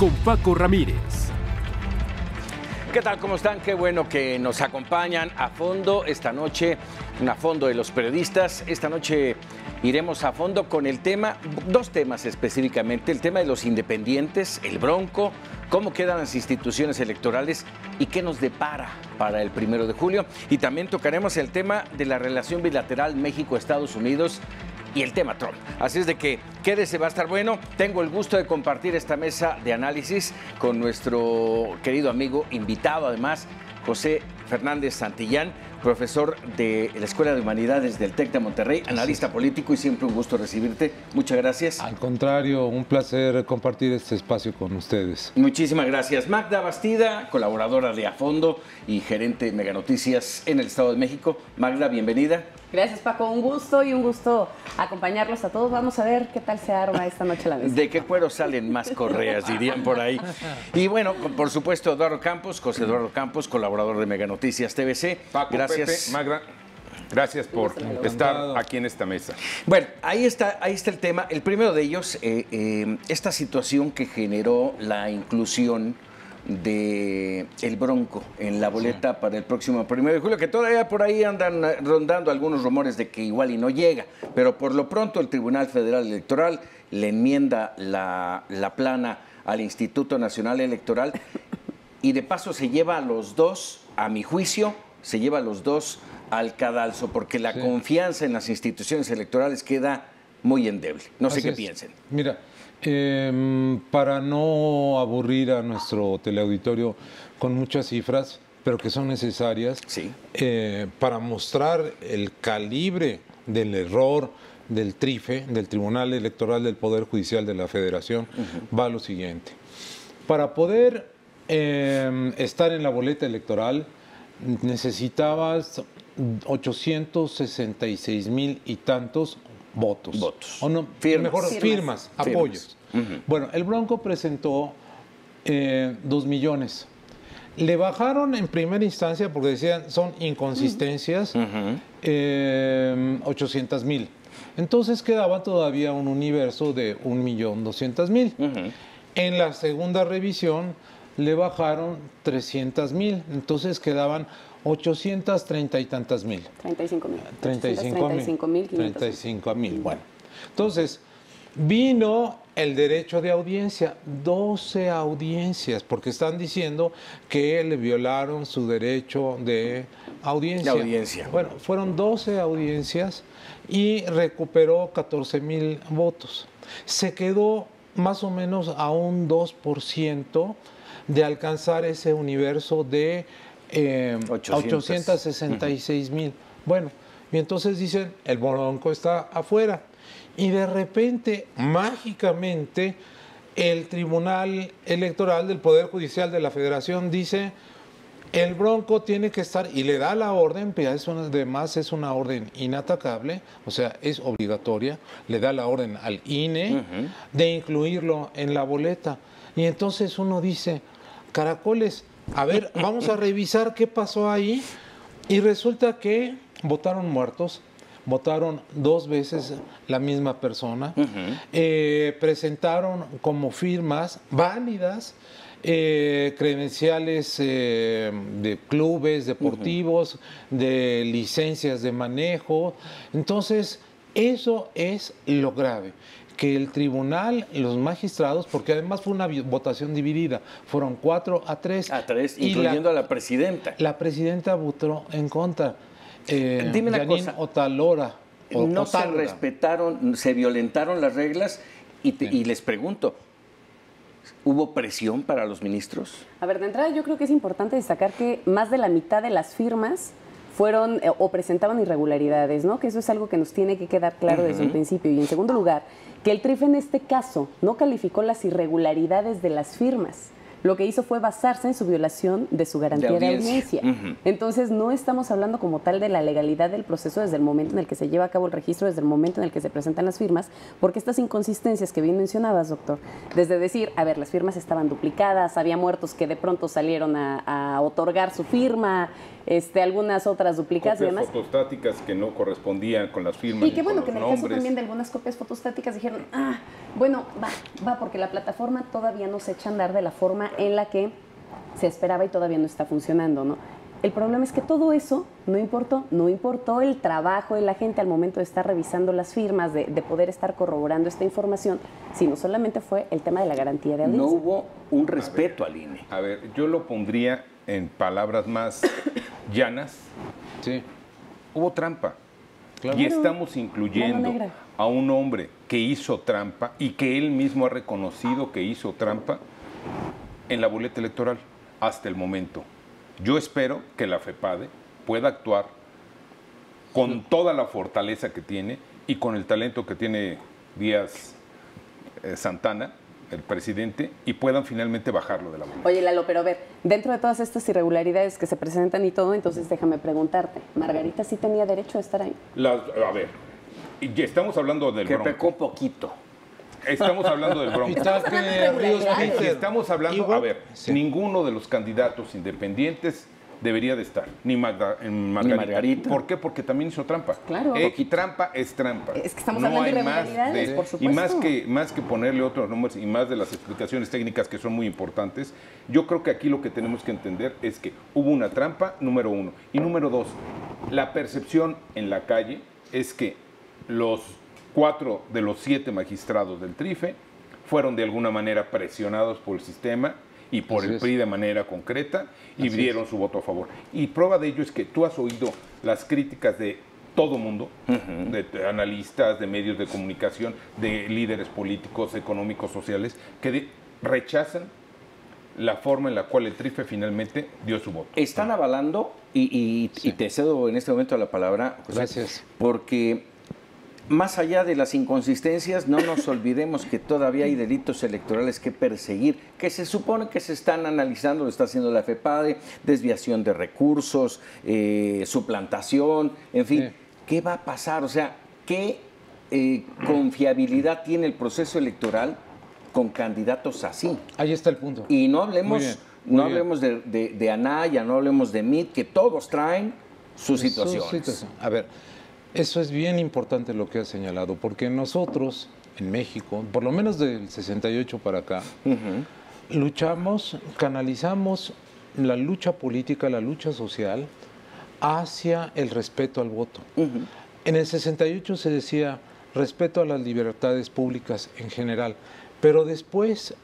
con Paco Ramírez. ¿Qué tal? ¿Cómo están? Qué bueno que nos acompañan a fondo esta noche, a fondo de los periodistas. Esta noche iremos a fondo con el tema, dos temas específicamente, el tema de los independientes, el Bronco, cómo quedan las instituciones electorales y qué nos depara para el 1 de julio. Y también tocaremos el tema de la relación bilateral México-Estados Unidos y el tema Trump. Así es de que quédese, va a estar bueno. Tengo el gusto de compartir esta mesa de análisis con nuestro querido amigo, invitado además, José Fernández Santillán, profesor de la Escuela de Humanidades del TEC de Monterrey, analista político, y siempre un gusto recibirte. Muchas gracias. Al contrario, un placer compartir este espacio con ustedes. Muchísimas gracias. Magda Bastida, colaboradora de A Fondo y gerente de Mega Noticias en el Estado de México. Magda, bienvenida. Gracias, Paco. Un gusto acompañarlos a todos. Vamos a ver qué tal se arma esta noche la mesa. ¿De qué cuero salen más correas, dirían por ahí? Y bueno, por supuesto, Eduardo Campos, José Eduardo Campos, colaborador de Mega Noticias TVC. Paco, gracias. Pepe, Magda, gracias por estar aquí en esta mesa. Bueno, ahí está el tema. El primero de ellos, esta situación que generó la inclusión de el Bronco en la boleta para el próximo 1 de julio, que todavía por ahí andan rondando algunos rumores de que igual y no llega, pero por lo pronto el Tribunal Federal Electoral le enmienda la plana al Instituto Nacional Electoral y de paso se lleva a los dos, a mi juicio, se lleva a los dos al cadalso, porque la confianza en las instituciones electorales queda muy endeble. No sé qué piensen. Mira, para no aburrir a nuestro teleauditorio con muchas cifras, pero que son necesarias, para mostrar el calibre del error del TRIFE, del Tribunal Electoral del Poder Judicial de la Federación, va lo siguiente. Para poder estar en la boleta electoral necesitabas 866,000 y tantos votos. O no, firmas, apoyos. Bueno, el Bronco presentó 2 millones. Le bajaron en primera instancia porque decían son inconsistencias 800,000. Entonces quedaba todavía un universo de 1,200,000. En la segunda revisión le bajaron 300,000. Entonces quedaban 830 y tantas mil. 35,000. 35,000. Bueno, entonces vino el derecho de audiencia, 12 audiencias, porque están diciendo que le violaron su derecho de audiencia. Bueno, fueron 12 audiencias y recuperó 14,000 votos. Se quedó más o menos a un 2% de alcanzar ese universo de 866,000. Bueno, y entonces dicen, el Bronco está afuera. Y de repente, mágicamente, el Tribunal Electoral del Poder Judicial de la Federación dice, el Bronco tiene que estar, y le da la orden, pero además es una orden inatacable, o sea, es obligatoria, le da la orden al INE de incluirlo en la boleta. Y entonces uno dice, caracoles, a ver, vamos a revisar qué pasó ahí, y resulta que votaron muertos, votaron 2 veces la misma persona, presentaron como firmas válidas credenciales de clubes deportivos, de licencias de manejo. Entonces, eso es lo grave, que el tribunal, los magistrados, porque además fue una votación dividida, fueron 4-3. A 3, incluyendo a la presidenta. La presidenta votó en contra. Dime una cosa. Otalora. No se respetaron, se violentaron las reglas y les pregunto, ¿hubo presión para los ministros? A ver, de entrada yo creo que es importante destacar que más de la mitad de las firmas fueron o presentaban irregularidades, ¿no? Que eso es algo que nos tiene que quedar claro desde un principio. Y en segundo lugar, que el TRIFE en este caso no calificó las irregularidades de las firmas. Lo que hizo fue basarse en su violación de su garantía de audiencia. Entonces, no estamos hablando como tal de la legalidad del proceso desde el momento en el que se lleva a cabo el registro, desde el momento en el que se presentan las firmas, porque estas inconsistencias que bien mencionabas, doctor, desde decir, a ver, las firmas estaban duplicadas, había muertos que de pronto salieron a otorgar su firma, algunas otras duplicadas y Copias demás. fotostáticas que no correspondían con las firmas. Y qué bueno que en el caso nombres. también de algunas copias fotostáticas dijeron, bueno, va, porque la plataforma todavía no se echa a andar de la forma en la que se esperaba y todavía no está funcionando, ¿no? El problema es que todo eso no importó el trabajo de la gente al momento de estar revisando las firmas, de poder estar corroborando esta información, sino solamente fue el tema de la garantía de audiencia. No hubo un respeto al INE. A ver, yo lo pondría en palabras más llanas. Sí. Hubo trampa. Claro. Y estamos Mano incluyendo negra. a un hombre que hizo trampa y que él mismo ha reconocido que hizo trampa en la boleta electoral hasta el momento. Yo espero que la FEPADE pueda actuar con toda la fortaleza que tiene y con el talento que tiene Díaz Santana, el presidente, y puedan finalmente bajarlo de la boleta. Oye, Lalo, pero a ver, dentro de todas estas irregularidades que se presentan y todo, entonces déjame preguntarte, ¿Margarita sí tenía derecho a estar ahí? A ver, y ya estamos hablando del Que Bronco. pecó poquito. Estamos hablando del Bronco. Y tal que Ríos Y Peter. estamos hablando, Igual- a ver, Sí. ninguno de los candidatos independientes debería de estar, ni Margarita. Margarita. ¿Por qué? Porque también hizo trampa. Claro. Y trampa es trampa. Es que estamos hablando de hay más irregularidades, por y supuesto. más que ponerle otros nombres y más de las explicaciones técnicas que son muy importantes, yo creo que aquí lo que tenemos que entender es que hubo una trampa, número uno. Y número dos, la percepción en la calle es que los 4 de los 7 magistrados del TRIFE fueron de alguna manera presionados por el sistema y por Así el es. PRI de manera concreta y Así dieron su voto a favor. Y prueba de ello es que tú has oído las críticas de todo mundo, de analistas, de medios de comunicación, de líderes políticos, económicos, sociales, que rechazan la forma en la cual el TRIFE finalmente dio su voto. Están avalando, y te cedo en este momento la palabra, José, Gracias. porque más allá de las inconsistencias, no nos olvidemos que todavía hay delitos electorales que perseguir, que se supone que se están analizando, lo está haciendo la FEPADE, desviación de recursos, suplantación, en fin. Sí. ¿Qué va a pasar? O sea, ¿qué confiabilidad tiene el proceso electoral con candidatos así? Ahí está el punto. Y no Muy hablemos, bien, no muy bien. hablemos de Anaya, no hablemos de MIT, que todos traen sus situaciones. A ver, eso es bien importante lo que has señalado, porque nosotros en México, por lo menos del 68 para acá, luchamos, canalizamos la lucha política, la lucha social hacia el respeto al voto. En el 68 se decía respeto a las libertades públicas en general, pero después,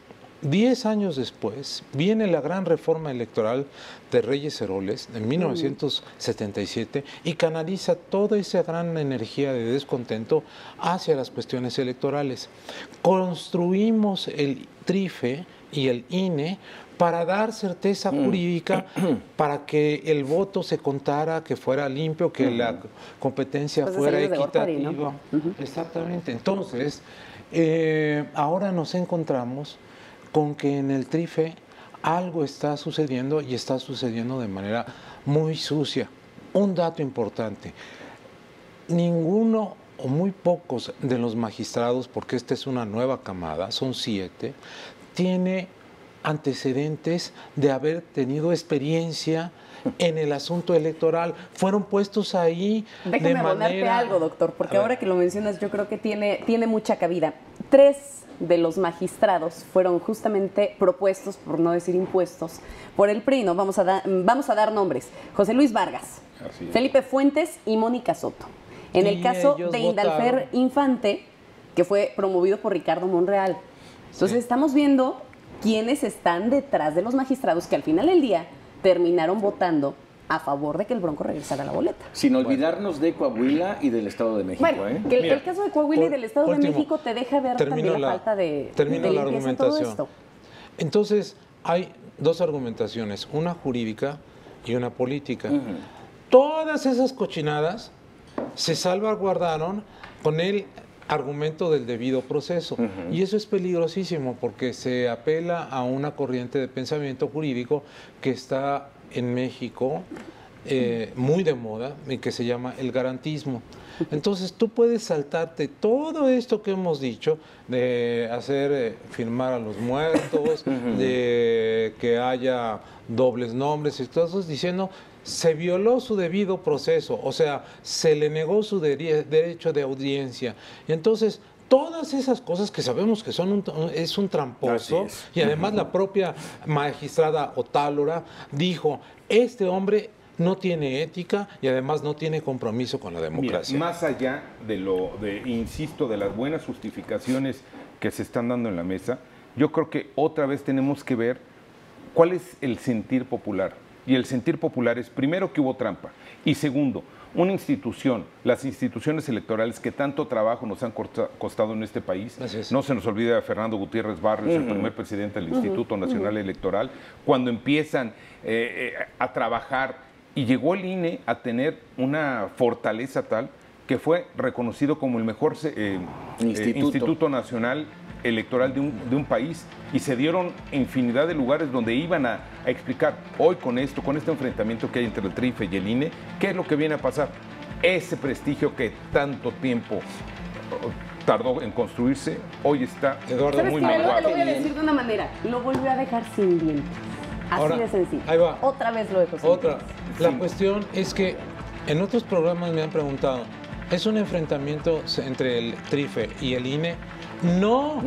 10 años después, viene la gran reforma electoral de Reyes Heroles en 1977 y canaliza toda esa gran energía de descontento hacia las cuestiones electorales. Construimos el TRIFE y el INE para dar certeza jurídica, para que el voto se contara, que fuera limpio, que la competencia Pues fuera salir de Gortari, equitativa. ¿no? Exactamente. Entonces, ahora nos encontramos con que en el TRIFE algo está sucediendo y está sucediendo de manera muy sucia. Un dato importante, ninguno o muy pocos de los magistrados, porque esta es una nueva camada, son 7, tiene antecedentes de haber tenido experiencia en el asunto electoral. Fueron puestos ahí Déjame de abonarte manera... algo, doctor, porque A ver. ahora que lo mencionas yo creo que tiene mucha cabida. 3 de los magistrados fueron justamente propuestos, por no decir impuestos, por el PRI, ¿no? Vamos a dar nombres. José Luis Vargas, Así es. Felipe Fuentes y Mónica Soto. En el Y caso ellos de Indalfer votaron. Infante, que fue promovido por Ricardo Monreal. Entonces estamos viendo quiénes están detrás de los magistrados que al final del día terminaron votando a favor de que el Bronco regresara a la boleta. Sin olvidarnos de Coahuila y del Estado de México. Bueno, que Mira, el caso de Coahuila y del Estado de último, México te deja ver también la falta de termino la limpieza en todo argumentación. esto. Entonces, hay dos argumentaciones, una jurídica y una política. Todas esas cochinadas se salvaguardaron con el argumento del debido proceso. Y eso es peligrosísimo porque se apela a una corriente de pensamiento jurídico que está en México muy de moda y que se llama el garantismo. Entonces tú puedes saltarte todo esto que hemos dicho, de hacer firmar a los muertos, de que haya dobles nombres y todo eso, diciendo se violó su debido proceso, o sea, se le negó su derecho de audiencia. Y entonces todas esas cosas que sabemos que son es un tramposo, y además la propia magistrada Otálora dijo, este hombre no tiene ética y además no tiene compromiso con la democracia. Mira, más allá insisto, de las buenas justificaciones que se están dando en la mesa, yo creo que otra vez tenemos que ver cuál es el sentir popular. Y el sentir popular es, primero, que hubo trampa, y segundo, una institución, las instituciones electorales que tanto trabajo nos han costado en este país. No se nos olvide a Fernando Gutiérrez Barrios, el primer presidente del Instituto Nacional Electoral, cuando empiezan a trabajar, y llegó el INE a tener una fortaleza tal que fue reconocido como el mejor Instituto Nacional Electoral de un país, y se dieron infinidad de lugares donde iban a explicar hoy con este enfrentamiento que hay entre el TRIFE y el INE, qué es lo que viene a pasar. Ese prestigio que tanto tiempo tardó en construirse, hoy está muy menguado. Lo voy a decir de una manera, lo volvió a dejar sin dientes. Así Ahora, de sencillo. Ahí va. Otra vez lo dejo sin dientes. La cuestión es que en otros programas me han preguntado, ¿es un enfrentamiento entre el TRIFE y el INE? No,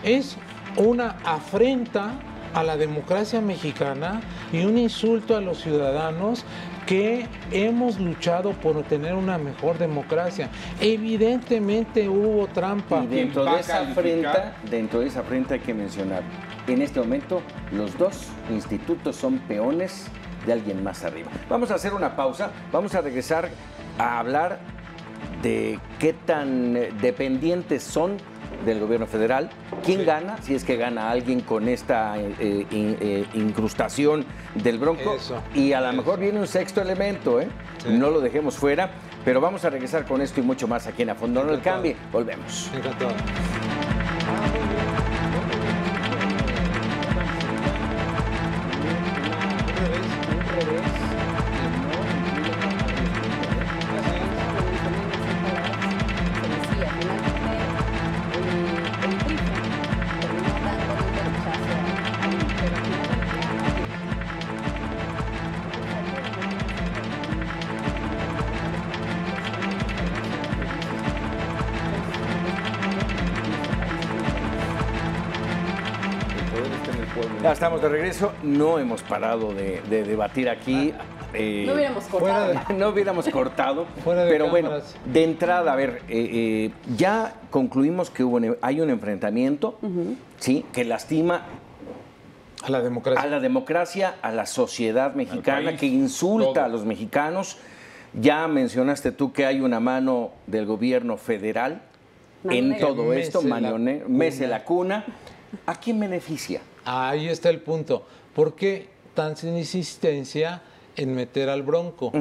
es una afrenta a la democracia mexicana y un insulto a los ciudadanos que hemos luchado por tener una mejor democracia. Evidentemente hubo trampa. Y dentro de esa afrenta hay que mencionar, en este momento los dos institutos son peones de alguien más arriba. Vamos a hacer una pausa, vamos a regresar a hablar de qué tan dependientes son del gobierno federal, quién gana, si es que gana alguien con esta incrustación del Bronco. Y a lo mejor viene un sexto elemento, no lo dejemos fuera, pero vamos a regresar con esto y mucho más aquí en A Fondo. No le cambie, volvemos. Encantado. Ya estamos de regreso, no hemos parado de debatir aquí. No hubiéramos cortado. No hubiéramos cortado, Fuera de pero cámaras. bueno, de entrada, a ver, ya concluimos que hay un enfrentamiento, ¿sí?, que lastima a la democracia, a la sociedad mexicana, país, que insulta todo. a los mexicanos. Ya mencionaste tú que hay una mano del gobierno federal en todo esto, mece la cuna. ¿A quién beneficia? Ahí está el punto. ¿Por qué tanta insistencia en meter al Bronco?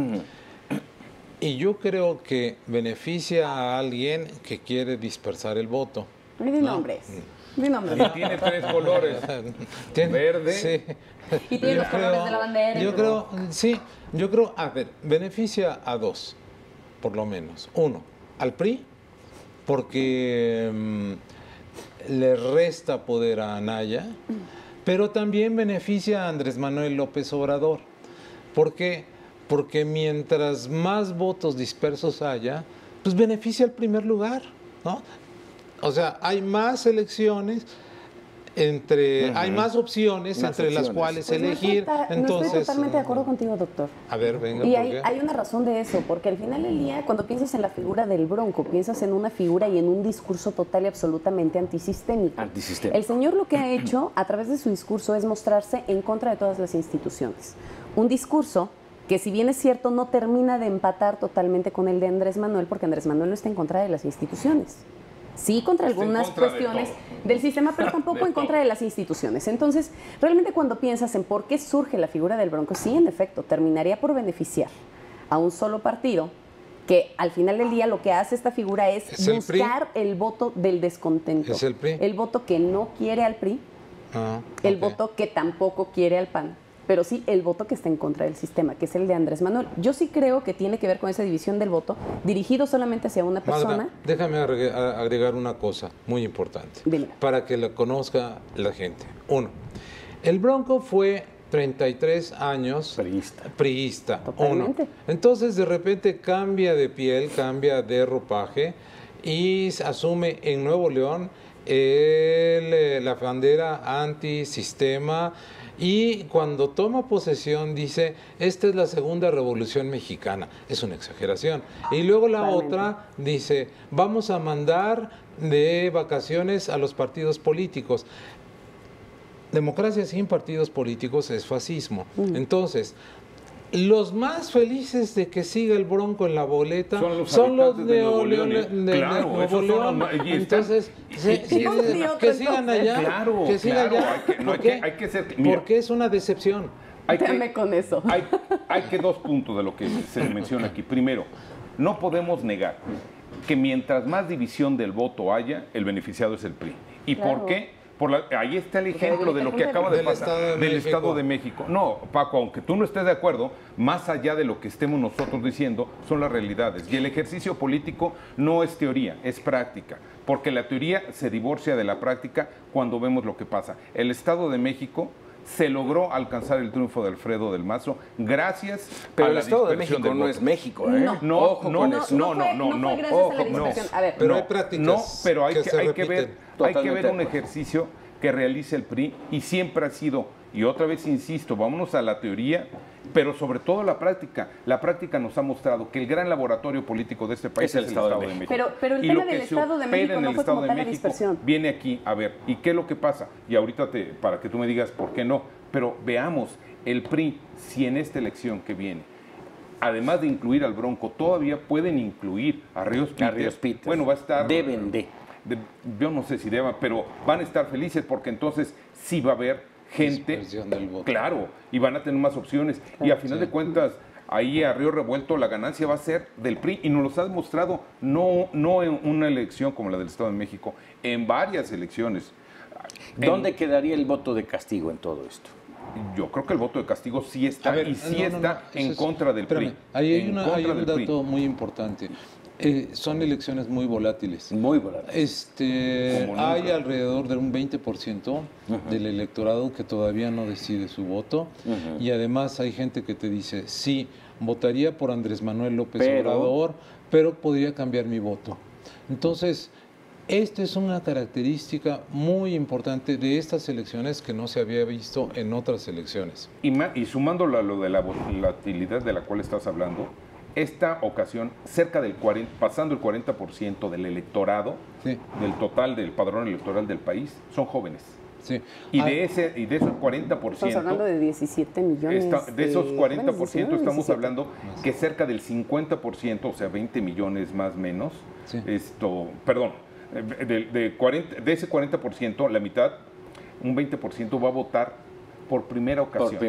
Y yo creo que beneficia a alguien que quiere dispersar el voto. Y de nombres. De nombres. Y tiene tres colores, verde. Sí. Y tiene los colores de la bandera. Yo creo, a ver, beneficia a dos, por lo menos. Uno, al PRI, porque le resta poder a Anaya, pero también beneficia a Andrés Manuel López Obrador. ¿Por qué? Porque mientras más votos dispersos haya, pues beneficia al primer lugar, ¿no? O sea, hay más elecciones, hay más opciones entre las cuales Pues elegir. No estoy totalmente de acuerdo contigo, doctor. A ver, venga, Y ¿por qué? hay una razón de eso, porque al final del día, cuando piensas en la figura del Bronco, piensas en una figura y en un discurso total y absolutamente antisistémico. El señor lo que ha hecho a través de su discurso es mostrarse en contra de todas las instituciones. Un discurso que, si bien es cierto, no termina de empatar totalmente con el de Andrés Manuel, porque Andrés Manuel no está en contra de las instituciones. Sí, contra algunas cuestiones del sistema, pero tampoco en contra de las instituciones. Entonces, realmente cuando piensas en por qué surge la figura del Bronco, sí, en efecto, terminaría por beneficiar a un solo partido, que al final del día lo que hace esta figura es buscar el voto del descontento. ¿Es el PRI? El voto que no quiere al PRI, el voto que tampoco quiere al PAN pero sí el voto que está en contra del sistema, que es el de Andrés Manuel. Yo sí creo que tiene que ver con esa división del voto dirigido solamente hacia una persona. Magda, déjame agregar una cosa muy importante. Dime. Para que la conozca la gente. Uno, el Bronco fue 33 años priista. Totalmente. Uno. Entonces, de repente cambia de piel, cambia de ropaje y asume en Nuevo León la bandera antisistema. Y cuando toma posesión dice, esta es la segunda revolución mexicana. Es una exageración. Y luego la otra dice, vamos a mandar de vacaciones a los partidos políticos. Democracia sin partidos políticos es fascismo. Entonces, los más felices de que siga el Bronco en la boleta son los de Nuevo León. Entonces, que sigan allá. Claro, que sigan allá. Hay que ser. Mira, porque es una decepción. Quédame con eso. Hay que dos puntos de lo que se menciona aquí. Primero, no podemos negar que mientras más división del voto haya, el beneficiado es el PRI. ¿Y por qué? Ahí está el ejemplo de lo que acaba de pasar del Estado de México. No, Paco, aunque tú no estés de acuerdo, más allá de lo que estemos nosotros diciendo, son las realidades. Y el ejercicio político no es teoría, es práctica. Porque la teoría se divorcia de la práctica cuando vemos lo que pasa. El Estado de México se logró alcanzar el triunfo de Alfredo del Mazo gracias pero a el la Estado de dispersión México del no voto. es México, ¿eh? No fue gracias a la dispersión. A ver, pero hay prácticas pero hay que que se ver Totalmente un ejercicio que realice el PRI y siempre ha sido, y otra vez insisto, vámonos a la teoría, pero sobre todo a la práctica. La práctica nos ha mostrado que el gran laboratorio político de este país es el Estado de México. Pero el Y tema lo que del se Estado de opera México en no el fue Estado como de tal la México dispersión. viene aquí, a ver, ¿y qué es lo que pasa? Y ahorita para que tú me digas por qué no, pero veamos, el PRI, si en esta elección que viene, además de incluir al Bronco, todavía pueden incluir a Ríos Peter. Bueno, va a estar... Deben de. Yo no sé si deban, pero van a estar felices porque entonces sí va a haber gente, del voto. claro, y van a tener más opciones. Y a final de cuentas, ahí a Río Revuelto la ganancia va a ser del PRI y nos lo ha demostrado no en una elección como la del Estado de México, en varias elecciones. ¿Dónde quedaría el voto de castigo en todo esto? Yo creo que el voto de castigo sí está en contra del PRI. Ahí hay un dato muy importante. Son elecciones muy volátiles. Muy volátiles. Hay alrededor de un 20% del electorado que todavía no decide su voto y además hay gente que te dice, sí, votaría por Andrés Manuel López Obrador, pero podría cambiar mi voto. Entonces, esta es una característica muy importante de estas elecciones que no se había visto en otras elecciones. Y sumándolo a lo de la volatilidad de la cual estás hablando, esta ocasión, pasando el 40% del electorado, del total del padrón electoral del país, son jóvenes. Sí. Y de esos 40%... Estamos hablando de 17 millones. De esos 40% 19, estamos 17. hablando que cerca del 50%, o sea, 20 millones más o menos, de ese 40%, la mitad, un 20% va a votar por primera ocasión.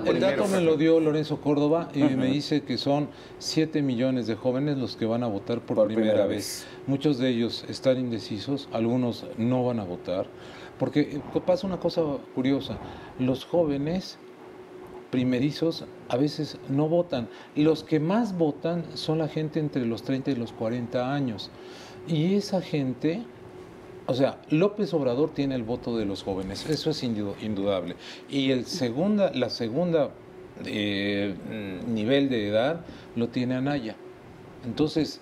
El dato me lo dio Lorenzo Córdoba y me dice que son 7 millones de jóvenes los que van a votar por primera vez. Muchos de ellos están indecisos, algunos no van a votar, porque pasa una cosa curiosa, los jóvenes primerizos a veces no votan, los que más votan son la gente entre los 30 y los 40 años, y esa gente... O sea, López Obrador tiene el voto de los jóvenes, eso es indudable. Y la segunda nivel de edad lo tiene Anaya. Entonces,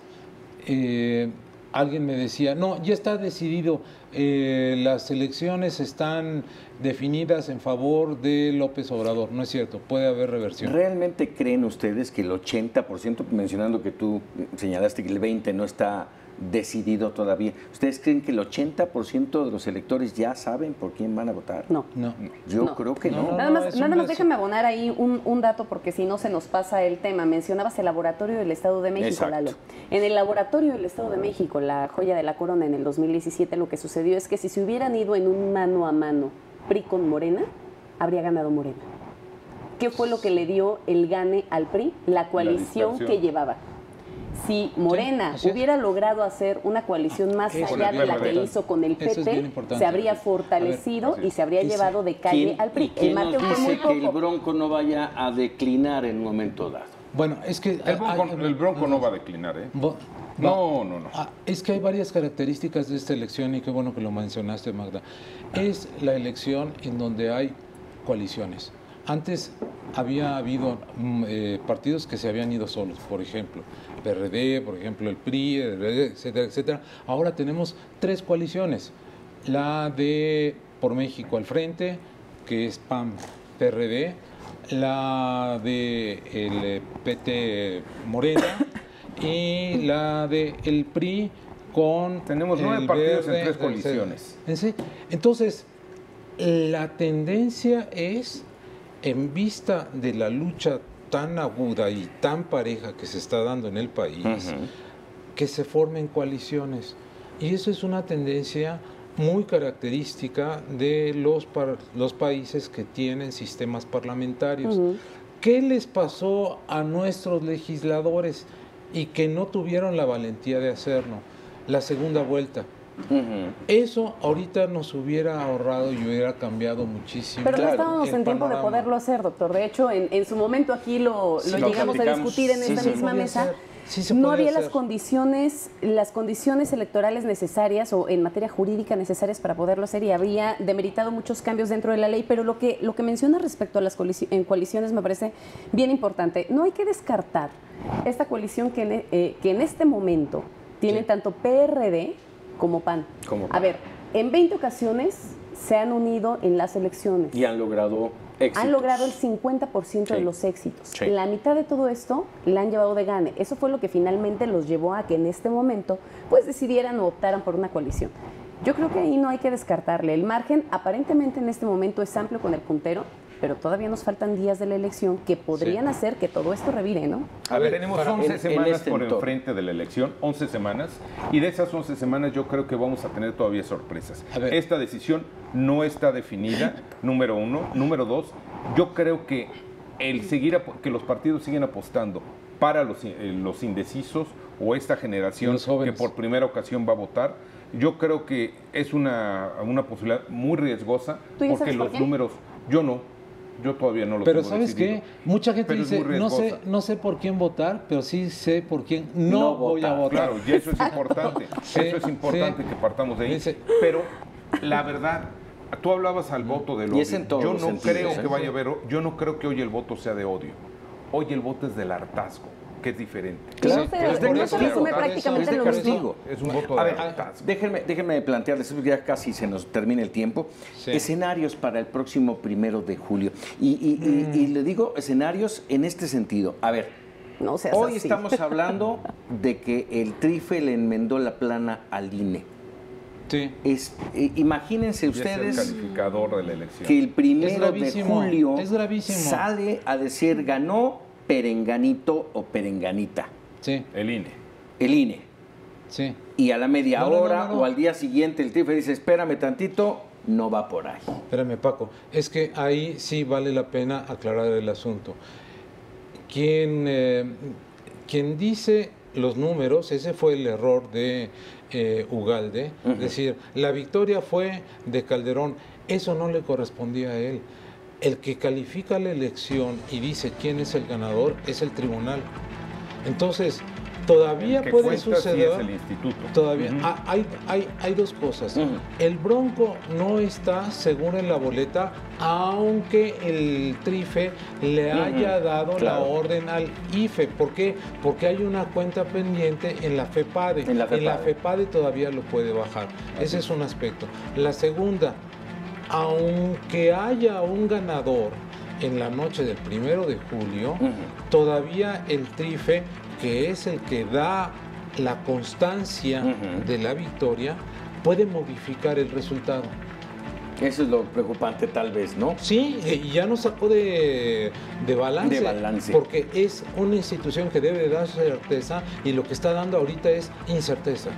alguien me decía, no, ya está decidido, las elecciones están definidas en favor de López Obrador. No es cierto, puede haber reversión. ¿Realmente creen ustedes que el 80%, mencionando que tú señalaste que el 20% no está decidido todavía, ¿ustedes creen que el 80% de los electores ya saben por quién van a votar? No. Yo creo que no. Nada más déjame abonar ahí un dato porque si no se nos pasa el tema. Mencionabas el Laboratorio del Estado de México, Exacto. Lalo. En el Laboratorio del Estado de México, la joya de la corona en el 2017, lo que sucedió es que si se hubieran ido en un mano a mano PRI con Morena, habría ganado Morena. ¿Qué fue lo que le dio el gane al PRI? La coalición que llevaba. si Morena hubiera logrado hacer una coalición más allá de la que hizo con el PT, se habría fortalecido y se habría llevado de calle al PRI. ¿Quién nos dice que el Bronco no vaya a declinar en un momento dado? Bueno, es que... El Bronco no va a declinar, ¿eh? No. Es que hay varias características de esta elección y qué bueno que lo mencionaste, Magda. Es la elección en donde hay coaliciones. Antes había habido partidos que se habían ido solos, por ejemplo, PRD, por ejemplo, el PRI, etcétera, etcétera. Ahora tenemos 3 coaliciones. La de Por México al Frente, que es PAN-PRD, la de el PT Morena y la de el PRI con... Tenemos 9 partidos en 3 coaliciones. Entonces, la tendencia es, en vista de la lucha tan aguda y tan pareja que se está dando en el país, que se formen coaliciones. Y eso es una tendencia muy característica de los países que tienen sistemas parlamentarios. ¿Qué les pasó a nuestros legisladores y que no tuvieron la valentía de hacerlo? La segunda vuelta. Eso ahorita nos hubiera ahorrado y hubiera cambiado muchísimo. Pero no estábamos en tiempo de poderlo hacer, doctor. De hecho, en su momento aquí lo llegamos a discutir en esta misma mesa. No había las condiciones electorales necesarias o en materia jurídica necesarias para poderlo hacer y había demeritado muchos cambios dentro de la ley, pero lo que menciona respecto a las coaliciones me parece bien importante. No hay que descartar esta coalición que en este momento tiene tanto PRD como PAN. A ver, en 20 ocasiones se han unido en las elecciones. Y han logrado éxitos. Han logrado el 50% de los éxitos. La mitad de todo esto la han llevado de gane. Eso fue lo que finalmente los llevó a que en este momento pues decidieran o optaran por una coalición. Yo creo que ahí no hay que descartarle. El margen aparentemente en este momento es amplio con el puntero, pero todavía nos faltan días de la elección que podrían hacer que todo esto revire, ¿no? A ver, tenemos 11 semanas por enfrente de la elección, 11 semanas, y de esas 11 semanas yo creo que vamos a tener todavía sorpresas. Esta decisión no está definida, número 1. Número 2, yo creo que que los partidos siguen apostando para los indecisos o esta generación que por primera ocasión va a votar, yo creo que es una posibilidad muy riesgosa porque los números, yo todavía no lo pero tengo ¿sabes decidido. qué? Mucha gente dice, no sé por quién votar, pero sí sé por quién no voy a votar. Claro, y eso es importante. Eso es importante que partamos de ahí. Pero la verdad, tú hablabas al voto del odio. Yo no creo que vaya a haber, yo no creo que hoy el voto sea de odio. Hoy el voto es del hartazgo, que es diferente. Claro, no se resume prácticamente en lo mismo. Es un voto de hartazgo. Déjenme plantearles, porque ya casi se nos termina el tiempo, escenarios para el próximo 1 de julio. Y le digo escenarios en este sentido. A ver, hoy estamos hablando de que el TRIFE le enmendó la plana al INE. Imagínense ustedes es el calificador de la elección. Que el 1 de julio sale a decir ganó Perenganito o Perenganita. El INE. El INE. Y a la media hora o al día siguiente el TRIFE dice, espérame tantito, no va por ahí. Espérame, Paco. Es que ahí sí vale la pena aclarar el asunto. Quien dice los números, ese fue el error de Ugalde, es decir, la victoria fue de Calderón, eso no le correspondía a él. El que califica la elección y dice quién es el ganador es el tribunal. Entonces, todavía puede suceder. Sí es el instituto. Todavía hay dos cosas. El Bronco no está seguro en la boleta, aunque el TRIFE le haya dado la orden al IFE. ¿Por qué? Porque hay una cuenta pendiente en la FEPADE. En la FEPADE todavía lo puede bajar. Ese es un aspecto. La segunda, aunque haya un ganador en la noche del 1 de julio, todavía el TRIFE, que es el que da la constancia de la victoria, puede modificar el resultado. Eso es lo preocupante tal vez, ¿no? Sí, y ya nos sacó de balance. Porque es una institución que debe dar certeza y lo que está dando ahorita es incerteza.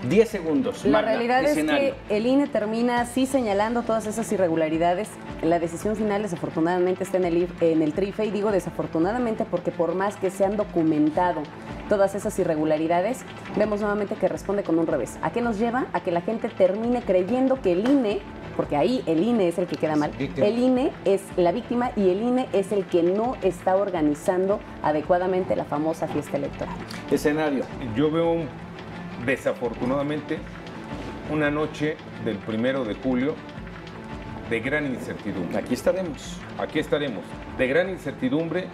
10 segundos. La realidad es que el INE termina así señalando todas esas irregularidades. La decisión final desafortunadamente está en el TRIFE, y digo desafortunadamente porque por más que se han documentado todas esas irregularidades, vemos nuevamente que responde con un revés. ¿A qué nos lleva? A que la gente termine creyendo que el INE, porque ahí el INE es el que queda mal, el INE es la víctima y el INE es el que no está organizando adecuadamente la famosa fiesta electoral. Escenario. Yo veo, desafortunadamente, una noche del 1 de julio de gran incertidumbre. Aquí estaremos. Aquí estaremos, de gran incertidumbre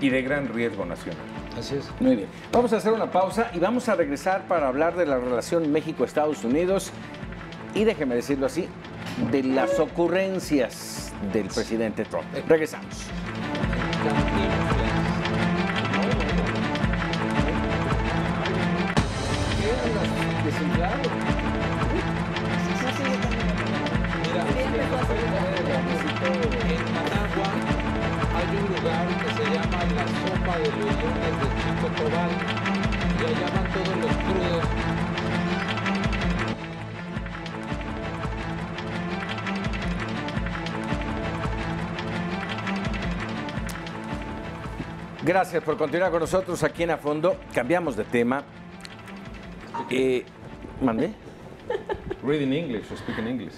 y de gran riesgo nacional. Así es. Muy bien. Vamos a hacer una pausa y vamos a regresar para hablar de la relación México-Estados Unidos y, déjeme decirlo así, de las ocurrencias del presidente Trump. Regresamos. En Managua hay un lugar que se llama la sopa de los lunes de Chico Tobal y allá van todos los crudos. Gracias por continuar con nosotros aquí en A Fondo. Cambiamos de tema. ¿Mandé? Read in English, speak in English.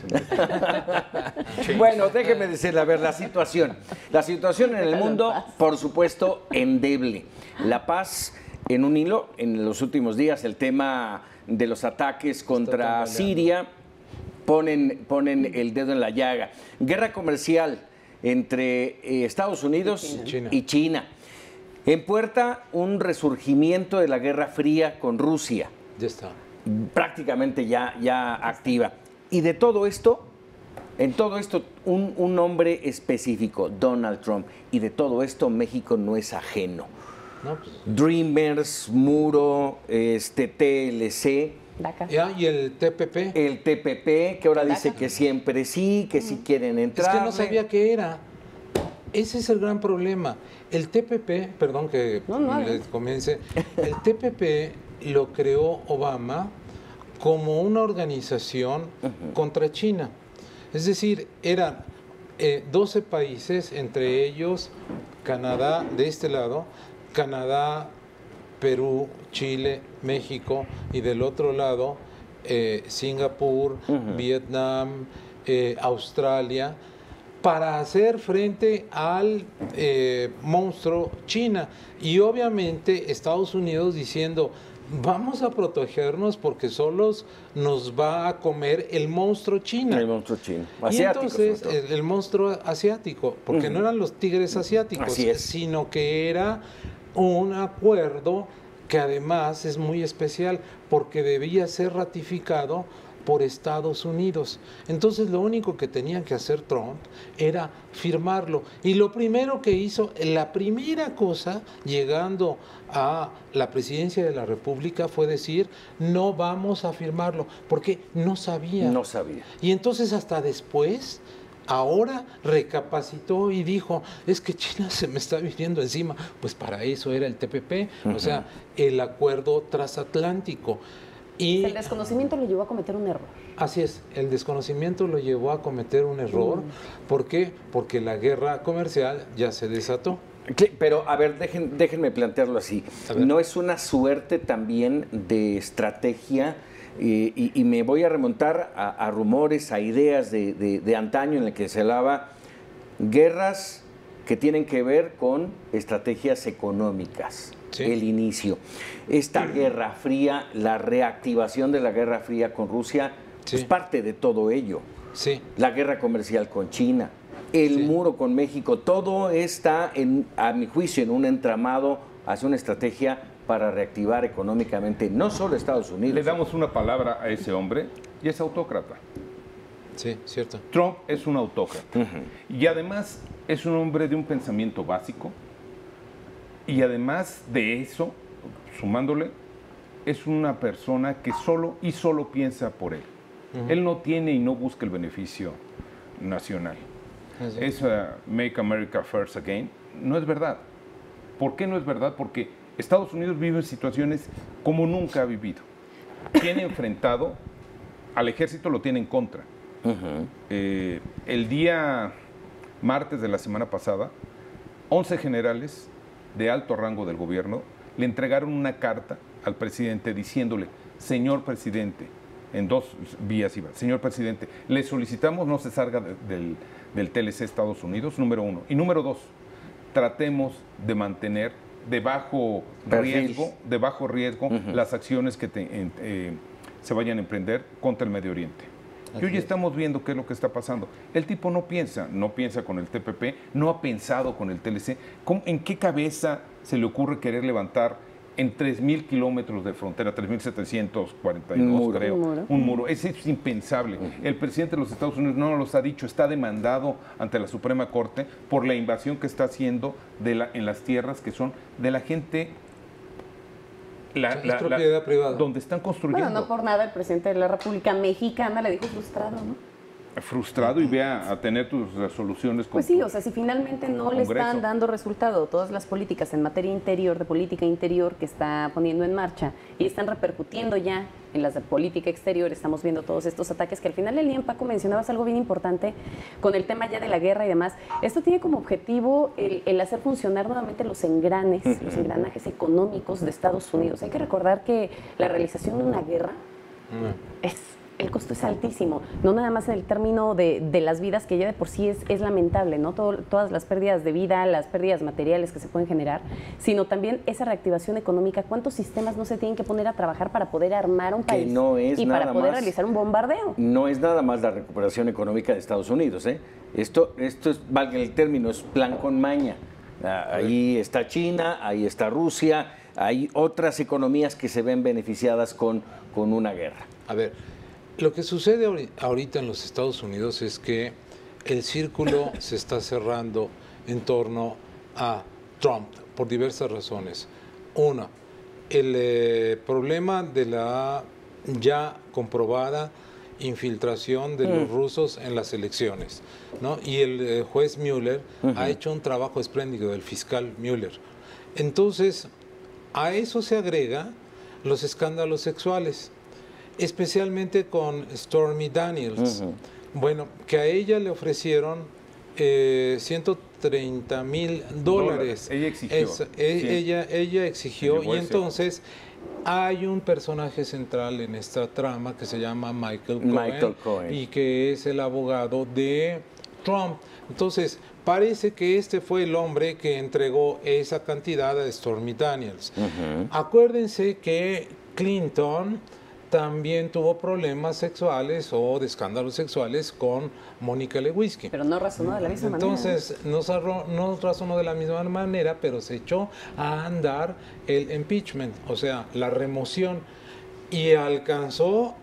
Bueno, déjeme decirle, a ver, la situación. La situación en el mundo, por supuesto, endeble. La paz en un hilo, en los últimos días, el tema de los ataques contra Siria, ponen el dedo en la llaga. Guerra comercial entre Estados Unidos y China. En puerta, un resurgimiento de la Guerra Fría con Rusia. Ya está. Prácticamente ya activa. Y de todo esto, en todo esto, un nombre específico, Donald Trump. Y de todo esto, México no es ajeno. No, pues. Dreamers, Muro, TLC. Ya, y el TPP. El TPP, que ahora dice que siempre sí, que sí quieren entrar. Es que no sabía qué era. Ese es el gran problema. El TPP, perdón que les comience, el TPP lo creó Obama como una organización contra China. Es decir, eran 12 países, entre ellos Canadá, de este lado, Canadá, Perú, Chile, México, y del otro lado Singapur, Vietnam, Australia, para hacer frente al monstruo China. Y obviamente Estados Unidos diciendo, vamos a protegernos porque solos nos va a comer el monstruo China. El monstruo chino. Y entonces el monstruo asiático, porque no eran los tigres asiáticos, sino que era un acuerdo que además es muy especial porque debía ser ratificado por Estados Unidos. Entonces lo único que tenía que hacer Trump era firmarlo. Y lo primero que hizo, la primera cosa, llegando a la presidencia de la República, fue decir, no vamos a firmarlo, porque no sabía. No sabía. Y entonces hasta después, ahora recapacitó y dijo, es que China se me está viniendo encima. Pues para eso era el TPP, o sea, el acuerdo transatlántico. Y el desconocimiento lo llevó a cometer un error. Así es, el desconocimiento lo llevó a cometer un error. ¿Por qué? Porque la guerra comercial ya se desató. Pero, a ver, déjenme plantearlo así. ¿No es una suerte también de estrategia? Y me voy a remontar a rumores, a ideas de antaño en el que se hablaba guerras que tienen que ver con estrategias económicas. Sí. El inicio. Esta Guerra Fría, la reactivación de la Guerra Fría con Rusia, es parte de todo ello. Sí. La guerra comercial con China, el muro con México, todo está, a mi juicio, en un entramado hacia una estrategia para reactivar económicamente no solo Estados Unidos. Le damos una palabra a ese hombre y es autócrata. Sí, cierto. Trump es un autócrata. Y además es un hombre de un pensamiento básico. Y además de eso, sumándole, es una persona que solo piensa por él. Él no tiene y no busca el beneficio nacional. Esa Make America First Again no es verdad. ¿Por qué no es verdad? Porque Estados Unidos vive en situaciones como nunca ha vivido. Tiene enfrentado al ejército, lo tiene en contra. El día martes de la semana pasada, 11 generales de alto rango del gobierno le entregaron una carta al presidente diciéndole, señor presidente, en 2 vías iba, señor presidente, le solicitamos no se salga del TLC Estados Unidos, número 1. Y número 2, tratemos de mantener de bajo riesgo las acciones que se vayan a emprender contra el Medio Oriente. Y hoy estamos viendo qué es lo que está pasando. El tipo no piensa con el TPP, no ha pensado con el TLC. ¿En qué cabeza se le ocurre querer levantar en 3.000 kilómetros de frontera, 3.742 creo, un muro? Eso es impensable. El presidente de los Estados Unidos no nos ha dicho, está demandado ante la Suprema Corte por la invasión que está haciendo en las tierras que son de la gente... Es propiedad privada. Donde están construyendo. Bueno, no por nada el presidente de la República Mexicana le dijo frustrado, ¿no? Frustrado y vea a tener tus resoluciones. Pues sí, o sea, si finalmente no le están dando resultado todas las políticas en materia interior, de política interior que está poniendo en marcha y están repercutiendo ya en las de política exterior, estamos viendo todos estos ataques que al final del día, Paco, mencionabas algo bien importante con el tema ya de la guerra y demás. Esto tiene como objetivo el hacer funcionar nuevamente los engranajes económicos de Estados Unidos. Hay que recordar que la realización de una guerra el costo es altísimo, no nada más en el término de las vidas, que ya de por sí es lamentable, ¿no? Todas las pérdidas de vida, las pérdidas materiales que se pueden generar, sino también esa reactivación económica. ¿Cuántos sistemas no se tienen que poner a trabajar para poder armar un país y para poder realizar un bombardeo? No es nada más la recuperación económica de Estados Unidos, ¿eh? Esto es, valga el término, es plan con maña. Ahí está China, ahí está Rusia, hay otras economías que se ven beneficiadas con una guerra. A ver, lo que sucede ahorita en los Estados Unidos es que el círculo se está cerrando en torno a Trump por diversas razones. Una, el problema de la ya comprobada infiltración de los rusos en las elecciones, ¿no? Y el juez Mueller ha hecho un trabajo espléndido, el fiscal Mueller. Entonces, a eso se agrega los escándalos sexuales, especialmente con Stormy Daniels. Bueno, que a ella le ofrecieron $130,000. Ella exigió. Ella exigió, y entonces hay un personaje central en esta trama que se llama Michael Cohen, y que es el abogado de Trump. Entonces, parece que este fue el hombre que entregó esa cantidad a Stormy Daniels. Acuérdense que Clinton también tuvo problemas sexuales o de escándalos sexuales con Mónica Lewinsky. Pero no razonó de la misma manera. Entonces, no razonó de la misma manera, pero se echó a andar el impeachment, o sea, la remoción, y alcanzó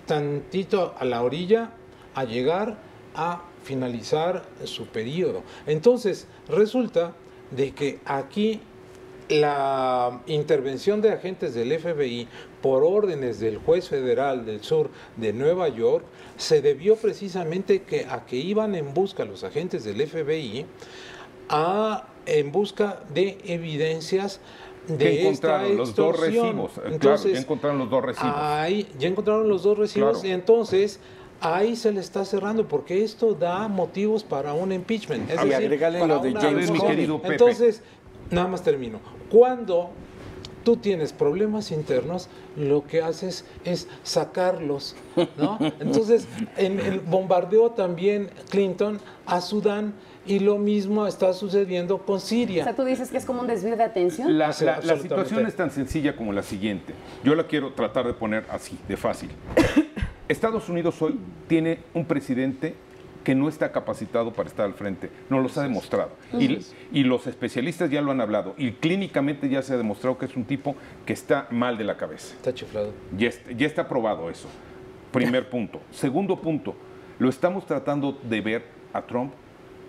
tantito a la orilla a llegar a finalizar su periodo. Entonces, resulta de que aquí la intervención de agentes del FBI por órdenes del juez federal del sur de Nueva York se debió precisamente a que iban en busca los agentes del FBI en busca de evidencias de esta extorsión. Los dos recibos. Entonces, claro, ya encontraron los dos recibos. Ya encontraron los dos recibos, claro. Y entonces ahí se le está cerrando, porque esto da motivos para un impeachment. Es decir, para lo de James mi querido Pepe. Entonces, nada más termino. Cuando tú tienes problemas internos, lo que haces es sacarlos, ¿no? Entonces, en el bombardeo también Clinton a Sudán, y lo mismo está sucediendo con Siria. O sea, tú dices que es como un desvío de atención. La situación es tan sencilla como la siguiente. Yo la quiero tratar de poner así, de fácil. Estados Unidos hoy tiene un presidente que no está capacitado para estar al frente, nos los ha demostrado. Y los especialistas ya lo han hablado, y clínicamente ya se ha demostrado que es un tipo que está mal de la cabeza. Está chiflado. Ya está probado eso. Primer punto. Segundo punto, lo estamos tratando de ver a Trump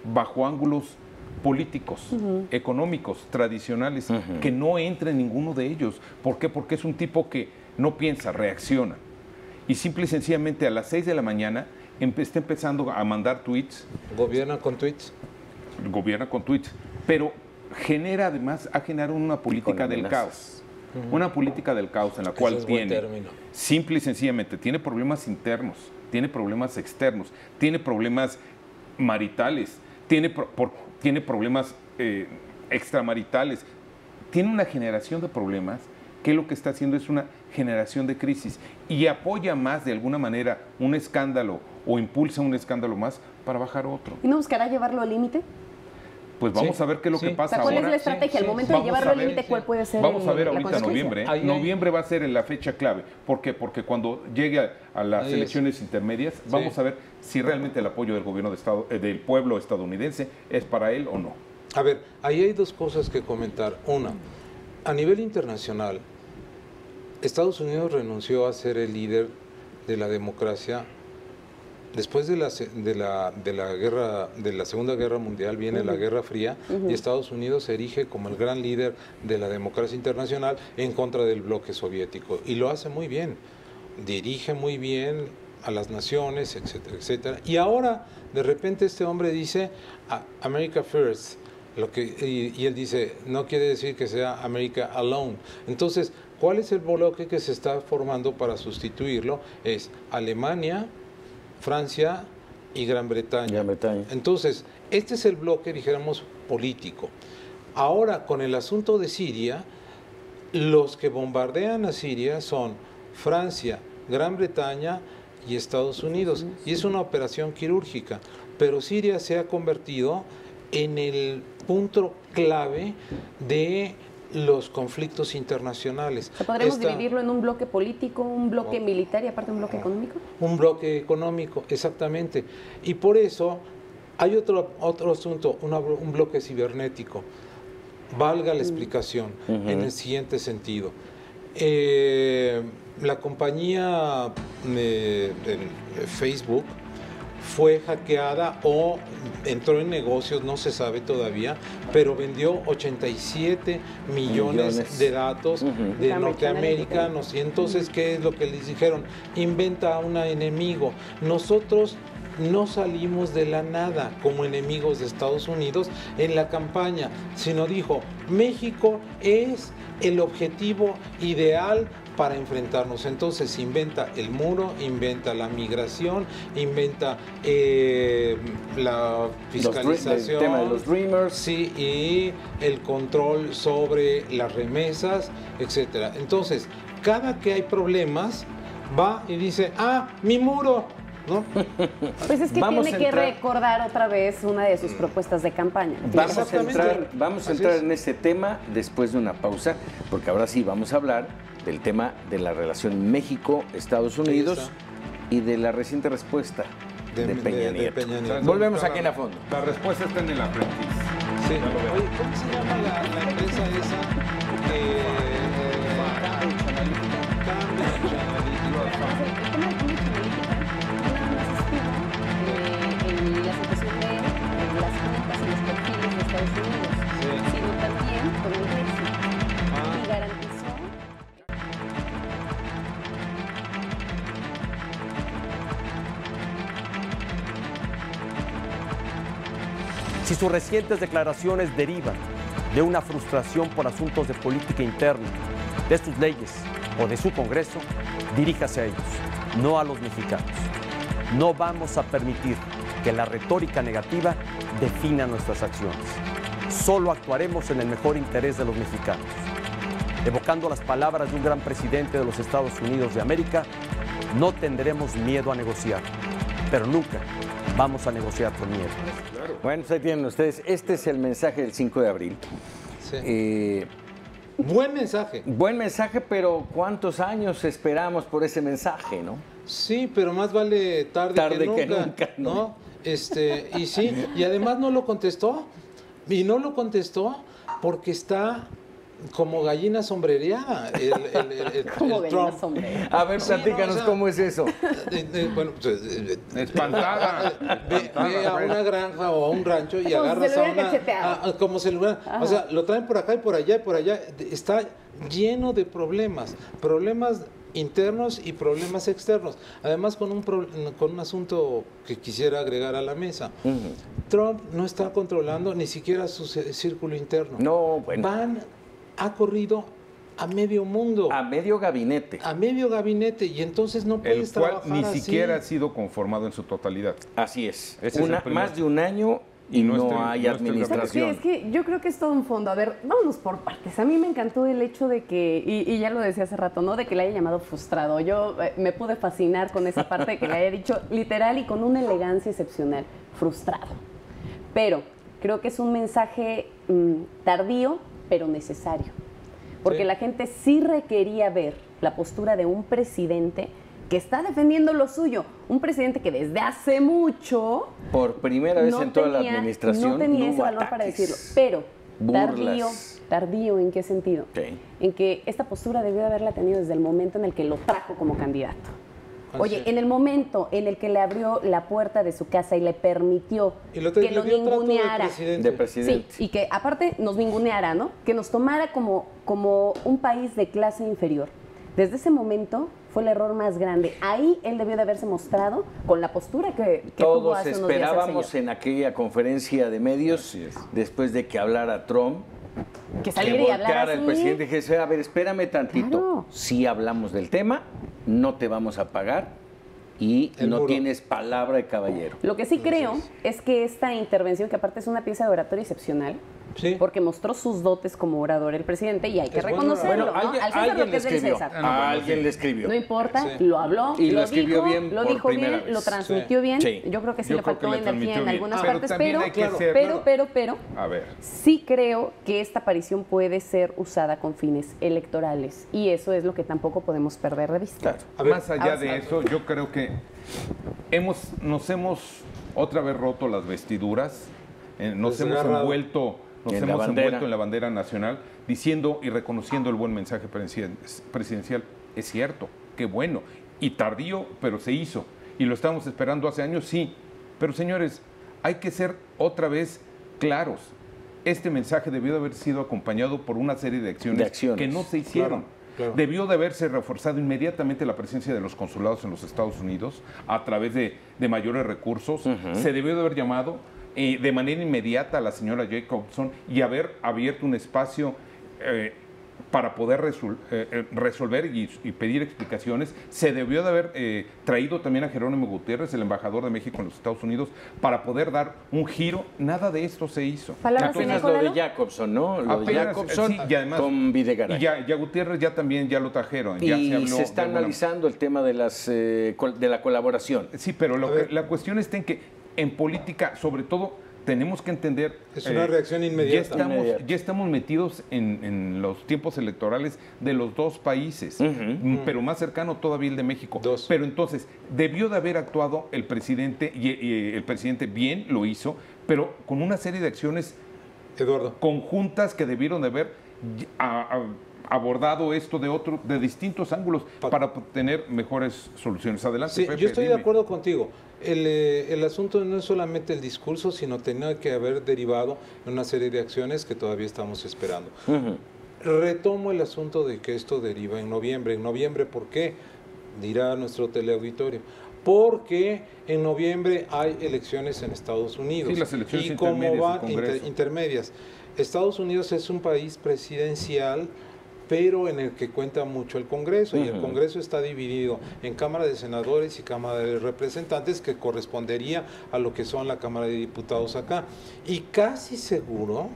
bajo ángulos políticos, económicos, tradicionales, que no entra en ninguno de ellos. ¿Por qué? Porque es un tipo que no piensa, reacciona. Y simple y sencillamente a las 6 de la mañana está empezando a mandar tweets. ¿Gobierna con tweets? Gobierna con tweets. Pero ha generado una política del caos. Una política del caos en la cual simple y sencillamente, tiene problemas internos, tiene problemas externos, tiene problemas maritales, tiene problemas extramaritales, tiene una generación de problemas que lo que está haciendo es una generación de crisis y apoya más de alguna manera un escándalo o impulsa un escándalo más para bajar otro. ¿Y no buscará llevarlo al límite? Pues vamos a ver qué es lo que pasa ¿Cuál ahora. es la estrategia? Al momento de llevarlo al límite, ¿cuál puede ser Vamos a ver la ahorita consecuencia? noviembre. Noviembre va a ser la fecha clave. ¿Por qué? Porque cuando llegue a las elecciones intermedias, vamos a ver si realmente el apoyo del gobierno del pueblo estadounidense es para él o no. A ver, ahí hay dos cosas que comentar. Una, a nivel internacional, Estados Unidos renunció a ser el líder de la democracia. Después de la Segunda Guerra Mundial viene la Guerra Fría y Estados Unidos se erige como el gran líder de la democracia internacional en contra del bloque soviético. Y lo hace muy bien, dirige muy bien a las naciones, etcétera, etcétera. Y ahora, de repente, este hombre dice, America First, y él dice, no quiere decir que sea America Alone. Entonces, ¿cuál es el bloque que se está formando para sustituirlo? Es Alemania, Francia y Gran Bretaña. Entonces, este es el bloque, dijéramos, político. Ahora, con el asunto de Siria, los que bombardean a Siria son Francia, Gran Bretaña y Estados Unidos. Y es una operación quirúrgica. Pero Siria se ha convertido en el punto clave de los conflictos internacionales. ¿Podremos dividirlo en un bloque político, un bloque militar y aparte un bloque económico? Un bloque económico, exactamente. Y por eso hay otro asunto, un bloque cibernético. Valga la explicación en el siguiente sentido. La compañía de Facebook fue hackeada o entró en negocios, no se sabe todavía, pero vendió 87 millones de datos de norteamericanos. Y entonces, ¿qué es lo que les dijeron? Inventa a un enemigo. Nosotros no salimos de la nada como enemigos de Estados Unidos en la campaña, sino dijo, México es el objetivo ideal para enfrentarnos. Entonces inventa el muro, inventa la migración, inventa la fiscalización, el tema de los Dreamers, sí, y el control sobre las remesas, etcétera. Entonces, cada que hay problemas, va y dice, mi muro, ¿no? Pues es que tiene que recordar otra vez una de sus propuestas de campaña. Vamos a entrar en este tema después de una pausa, porque ahora sí vamos a hablar del tema de la relación México-Estados Unidos y de la reciente respuesta de Peña Nieto. Volvemos aquí en A Fondo. La respuesta está en el aprendiz. Sí. Oye, ¿cómo se llama la empresa esa? Cambridge Analytica. En la situación de las cuentas y los perfiles de Estados Unidos, sino también con el Brexit. Y garantizó. Si sus recientes declaraciones derivan de una frustración por asuntos de política interna, de sus leyes o de su Congreso, diríjase a ellos, no a los mexicanos. No vamos a permitir que la retórica negativa defina nuestras acciones. Solo actuaremos en el mejor interés de los mexicanos. Evocando las palabras de un gran presidente de los Estados Unidos de América, no tendremos miedo a negociar, pero nunca vamos a negociar con miedo. Bueno, pues ahí tienen ustedes. Este es el mensaje del 5 de abril. Sí. Buen mensaje. Buen mensaje, pero ¿cuántos años esperamos por ese mensaje, no? Sí, pero más vale tarde que nunca, ¿no? Y sí, y además no lo contestó. Y no lo contestó porque está como gallina sombrereada. Como el gallina Trump. sombrereada. A ver, platícanos cómo es eso. Bueno, pues, Espantada. ve a una granja o a un rancho y Como agarras si se lo a hubieran una... cacheteado. Como se lo hubieran... O sea, lo traen por acá y por allá y por allá. Está lleno de problemas. Problemas internos y problemas externos. Además, con un asunto que quisiera agregar a la mesa. Trump no está controlando ni siquiera su círculo interno. No, bueno. Ha corrido a medio mundo. A medio gabinete. A medio gabinete. Y entonces no puedes El cual trabajar ni así. siquiera ha sido conformado en su totalidad. Así es. Ese es el primer. Más de un año y no está hay el- no está el administración. Es que yo creo que es todo un fondo. A ver, vámonos por partes. A mí me encantó el hecho de que, y ya lo decía hace rato, ¿no? De que le haya llamado frustrado. Yo me pude fascinar con esa parte de que le haya dicho literal y con una elegancia excepcional, frustrado. Pero creo que es un mensaje tardío, pero necesario. Porque Sí. la gente sí requería ver la postura de un presidente que está defendiendo lo suyo. Un presidente que desde hace mucho Por primera vez en toda la administración no tenía no ese hubo valor para ataques, decirlo. Pero burlas. tardío, ¿en qué sentido? Ok. En que esta postura debió de haberla tenido desde el momento en el que lo trajo como candidato. Oye, Así. en el momento en el que le abrió la puerta de su casa y le permitió Y lo que lo ninguneara. De presidente. Sí, y que aparte nos ninguneara, ¿no? Que nos tomara como un país de clase inferior. Desde ese momento fue el error más grande. Ahí él debió de haberse mostrado con la postura que tuvo Todos hace unos días el esperábamos señor. en aquella conferencia de medios, Así es. después de que hablara Trump, Que que saliera y hablara volteara el así. presidente y dijese, a ver, espérame tantito. Claro. Si hablamos del tema, no te vamos a pagar y El no muro. tienes palabra de caballero. Lo que sí creo es que esta intervención, que aparte es una pieza de oratoria excepcional, Sí. porque mostró sus dotes como orador el presidente y hay que Es bueno reconocerlo, orador. ¿no? Al César lo que le es del escribió. César. Alguien le escribió. No importa, Sí. lo habló, Y lo escribió bien lo por dijo primera bien, vez. lo transmitió bien. Sí. Yo creo que sí Yo le creo que faltó le energía transmitió en bien. algunas Pero partes, también hay que ser- A ver. sí creo que esta aparición puede ser usada con fines electorales y eso es lo que tampoco podemos perder de vista. Claro. A ver, Más allá de eso, yo creo que nos hemos otra vez roto las vestiduras, nos hemos Desgarrado. envuelto, En la bandera. en la bandera nacional, diciendo y reconociendo el buen mensaje presidencial. Es cierto, qué bueno, y tardío, pero se hizo. Y lo estábamos esperando hace años, sí. Pero señores, hay que ser otra vez claros. Este mensaje debió de haber sido acompañado por una serie de acciones, que no se hicieron. Claro. Debió de haberse reforzado inmediatamente la presencia de los consulados en los Estados Unidos a través de mayores recursos. Se debió de haber llamado de manera inmediata a la señora Jacobson y haber abierto un espacio para poder resolver y pedir explicaciones. Se debió de haber traído también a Jerónimo Gutiérrez, el embajador de México en los Estados Unidos, para poder dar un giro. Nada de esto se hizo. Palabras Apenas finales, lo de Lalo. Jacobson, ¿no? Lo de Apenas, Jacobson sí, y además- con Videgaray. Y ya Gutiérrez ya lo trajeron. Y ya se habló se está de alguna- analizando el tema de de la colaboración. Sí, pero la cuestión está en que en política, sobre todo, tenemos que entender... Es una reacción inmediata. Ya estamos metidos en los tiempos electorales de los dos países, pero más cercano todavía el de México. Dos. Pero entonces, debió de haber actuado el presidente, y el presidente bien lo hizo, pero con una serie de acciones Eduardo. conjuntas que debieron de haber abordado esto de distintos ángulos para obtener mejores soluciones. Adelante, Sí, Pepe, yo estoy de dime. acuerdo contigo. El asunto no es solamente el discurso, sino tenía que haber derivado en una serie de acciones que todavía estamos esperando. Retomo el asunto de que esto deriva en noviembre. ¿En noviembre por qué? Dirá nuestro teleauditorio. Porque en noviembre hay elecciones en Estados Unidos. Sí, las elecciones y como intermedias van del Congreso. intermedias. Estados Unidos es un país presidencial, pero en el que cuenta mucho el Congreso, y el Congreso está dividido en Cámara de Senadores y Cámara de Representantes, que correspondería a lo que son la Cámara de Diputados acá. Y casi seguro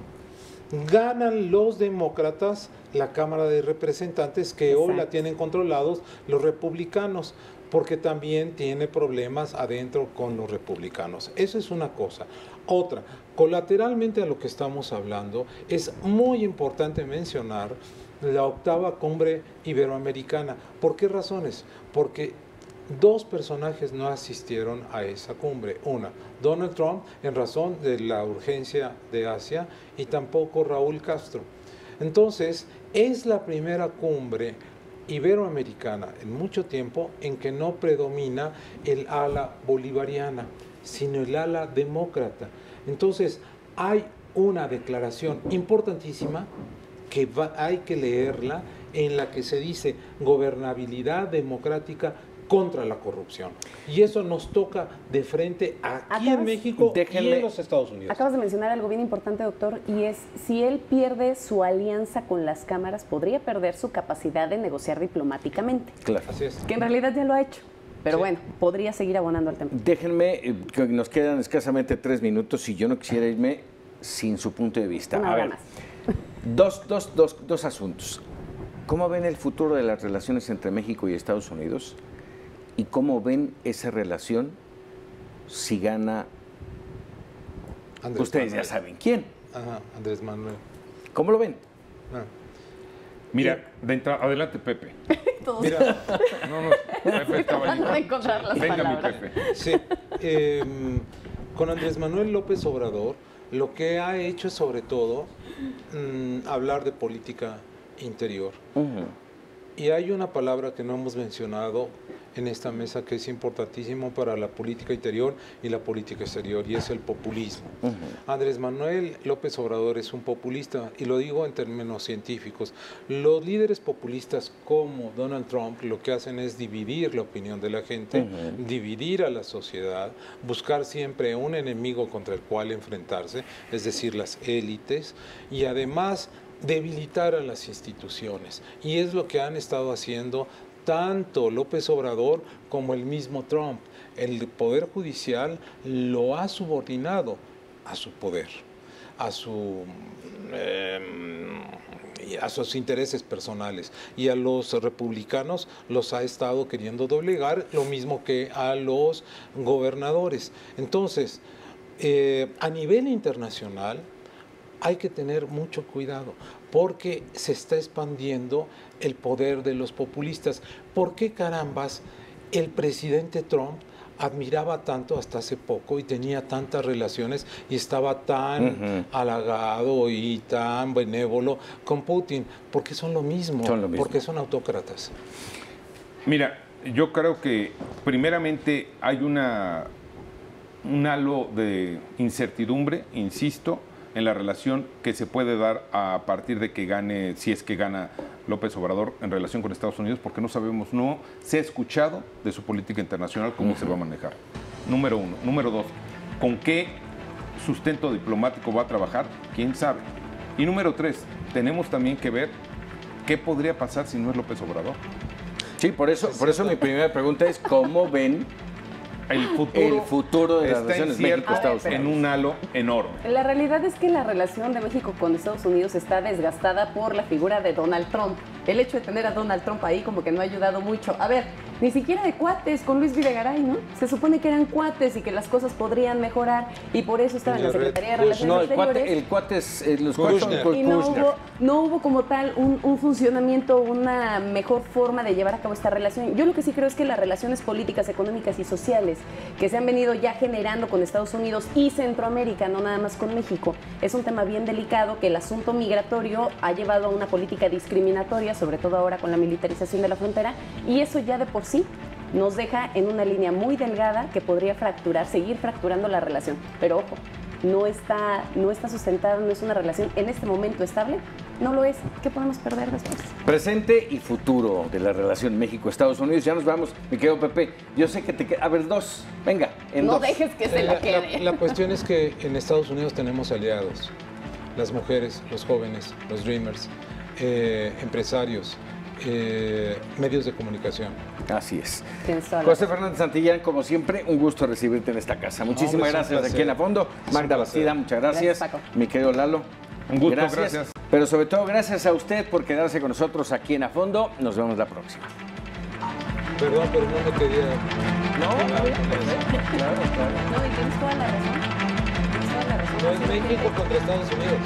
ganan los demócratas la Cámara de Representantes, que hoy la Exacto. tienen controlados los republicanos, porque también tiene problemas adentro con los republicanos. Eso es una cosa. Otra, colateralmente a lo que estamos hablando, es muy importante mencionar la octava cumbre iberoamericana. ¿Por qué razones? Porque dos personajes no asistieron a esa cumbre. Una, Donald Trump, en razón de la urgencia de Asia, y tampoco Raúl Castro. Entonces, es la primera cumbre iberoamericana en mucho tiempo en que no predomina el ala bolivariana, sino el ala demócrata. Entonces, hay una declaración importantísima que hay que leerla, en la que se dice gobernabilidad democrática contra la corrupción. Y eso nos toca de frente aquí en México y en los Estados Unidos. Acabas de mencionar algo bien importante, doctor, y es si él pierde su alianza con las cámaras, podría perder su capacidad de negociar diplomáticamente, Claro. Así es. que en realidad ya lo ha hecho. Pero bueno, podría seguir abonando al tema. Déjenme, que nos quedan escasamente 3 minutos y yo no quisiera irme sin su punto de vista. Una A hora ver, más. dos asuntos. ¿Cómo ven el futuro de las relaciones entre México y Estados Unidos? ¿Y cómo ven esa relación si gana? Andrés Ustedes Manuel. ya saben quién. Ajá, Andrés Manuel. ¿Cómo lo ven? Ah. Mira, de entrada, adelante, Pepe. Todos Mira, Pepe estaba allí. tratando de encontrar las Venga, mi palabras. Pepe. sí. Con Andrés Manuel López Obrador, lo que ha hecho es sobre todo hablar de política interior. Y hay una palabra que no hemos mencionado en esta mesa que es importantísimo para la política interior y la política exterior, y es el populismo. Andrés Manuel López Obrador es un populista, y lo digo en términos científicos. Los líderes populistas como Donald Trump lo que hacen es dividir la opinión de la gente, dividir a la sociedad, buscar siempre un enemigo contra el cual enfrentarse, es decir, las élites, y además debilitar a las instituciones. Y es lo que han estado haciendo tanto López Obrador como el mismo Trump. El Poder Judicial lo ha subordinado a su poder, a sus intereses personales, y a los republicanos los ha estado queriendo doblegar, lo mismo que a los gobernadores. Entonces, a nivel internacional hay que tener mucho cuidado, porque se está expandiendo el poder de los populistas. ¿Por qué carambas el presidente Trump admiraba tanto hasta hace poco y tenía tantas relaciones y estaba tan halagado y tan benévolo con Putin? Porque son lo mismo, porque son autócratas. Mira, yo creo que primeramente hay un halo de incertidumbre, insisto, en la relación que se puede dar a partir de que gane, si es que gana López Obrador en relación con Estados Unidos, porque no sabemos, no se ha escuchado de su política internacional cómo se va a manejar. Número uno. Número dos, ¿con qué sustento diplomático va a trabajar? ¿Quién sabe? Y número tres, tenemos también que ver qué podría pasar si no es López Obrador. Sí, por eso mi primera pregunta es ¿cómo ven El futuro de las está relaciones incierto México-Estados en Unidos? un halo enorme. La realidad es que la relación de México con Estados Unidos está desgastada por la figura de Donald Trump. El hecho de tener a Donald Trump ahí como que no ha ayudado mucho. A ver, ni siquiera de cuates con Luis Videgaray, ¿no? Se supone que eran cuates y que las cosas podrían mejorar, y por eso estaba en la Secretaría de Relaciones No, Exteriores. el cuate es los cuates son Kushner. Y Kushner. no hubo como tal un funcionamiento, una mejor forma de llevar a cabo esta relación. Yo lo que sí creo es que las relaciones políticas, económicas y sociales que se han venido ya generando con Estados Unidos y Centroamérica, no nada más con México, es un tema bien delicado, que el asunto migratorio ha llevado a una política discriminatoria, sobre todo ahora con la militarización de la frontera, y eso ya de por sí nos deja en una línea muy delgada que podría seguir fracturando la relación. Pero ojo, no está sustentada, no es una relación en este momento estable, no lo es. ¿Qué podemos perder después? Presente y futuro de la relación México-Estados Unidos. Ya nos vamos, mi querido Pepe. Yo sé que te queda. A ver, dos. Venga, en No dos. dejes que se la quede. La cuestión es que en Estados Unidos tenemos aliados, las mujeres, los jóvenes, los dreamers, empresarios, medios de comunicación. Así es. Tienes toda la José Fernández Santillán, como siempre, un gusto recibirte en esta casa. Muchísimas hombre, es un gracias placer. aquí en A Fondo. Es un Magda placer. Bastida, muchas gracias. Gracias, Paco. Mi querido Lalo. Un gusto, gracias. Pero sobre todo, gracias a usted por quedarse con nosotros aquí en A Fondo. Nos vemos la próxima. Perdón, pero no me quería... No, No, y tienes toda la razón. Tienes toda la razón. No es México contra Estados Unidos.